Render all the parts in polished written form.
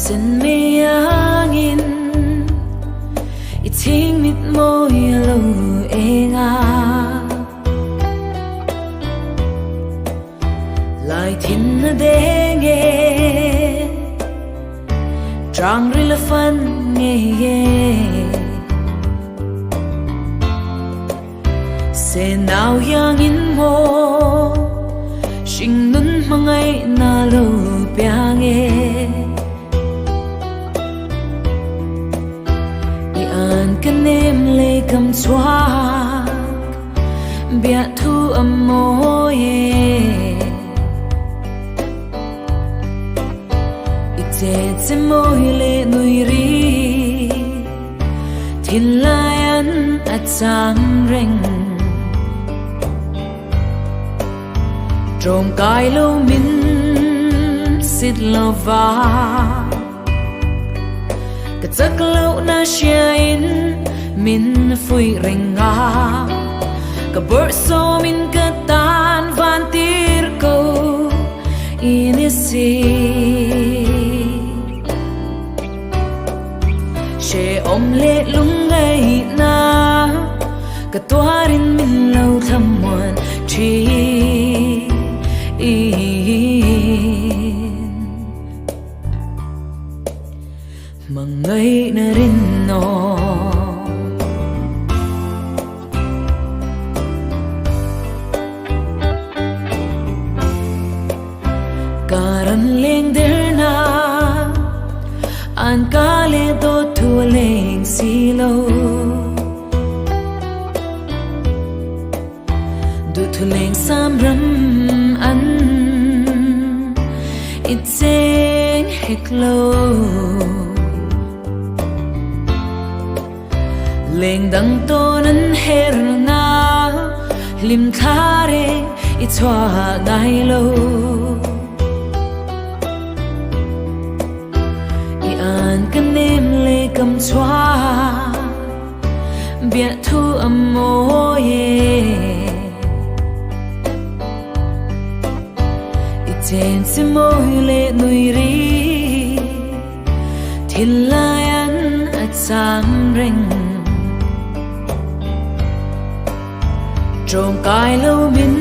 xin mi angin iting mit mo yalo enga lai thin na denge trang ri la fan nghe se nào yang in mo sing nun mangai na lo piange i an kan em le kam chwa bia thu amo ye se môi lệ nuôi ri thiên lai ăn at sang reng trôm cài lâu min xịt lâu va cái giấc lâu na shain min phui reng nga cái bớt so min cái tan van tir câu inhmezia che om lệ lung ngày na cả toa rin min lâu thầm muộn chi mà ngày na rin no karan leng der na an ka le do thu leng si lo du thu leng sam ram an it sing hek lo leng dang to nan her na hlim thare it chwa ngai lo kan em le kam chwa bia thu amo ye iten se môi le nuôi ri thiên lai ăn at sam reng trôm cài lâu min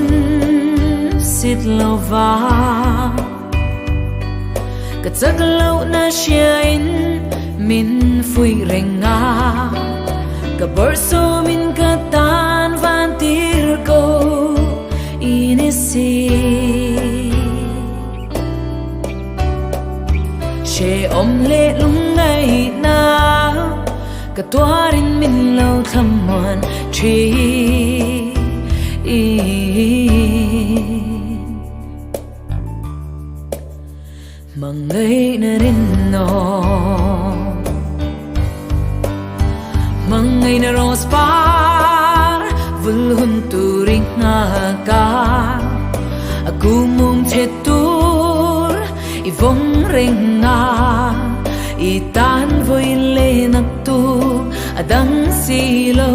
xịt lâu va cái giấc lâu na shain min phui reng nga cái bớt so min cái tan van tir câu inhmezia che om lệ lung ngày na cái toa rin min lâu thầm muộn chi mà ngày na rin no mà ngày na rose par vul hun tu ring nga ka aku mong chetur i vong ring nga i tan voi le nak tu adang si lo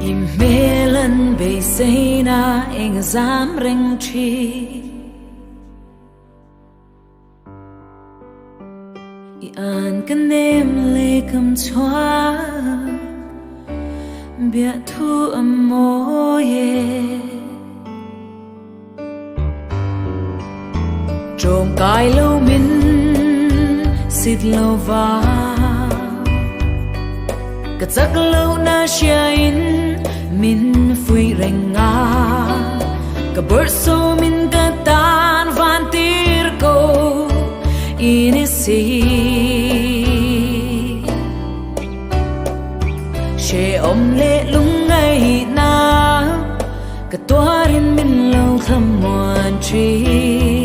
i melan be seina eng zam reng chi i an kan em le kam chwa bia thu amo ye trôm cài lâu min xịt lâu va cái giấc lâu na shain min phui reng nga cái bớt so min cái tan van tir câu inhmezia che om lệ lung ngày na cái toa rin min lâu thầm muộn chi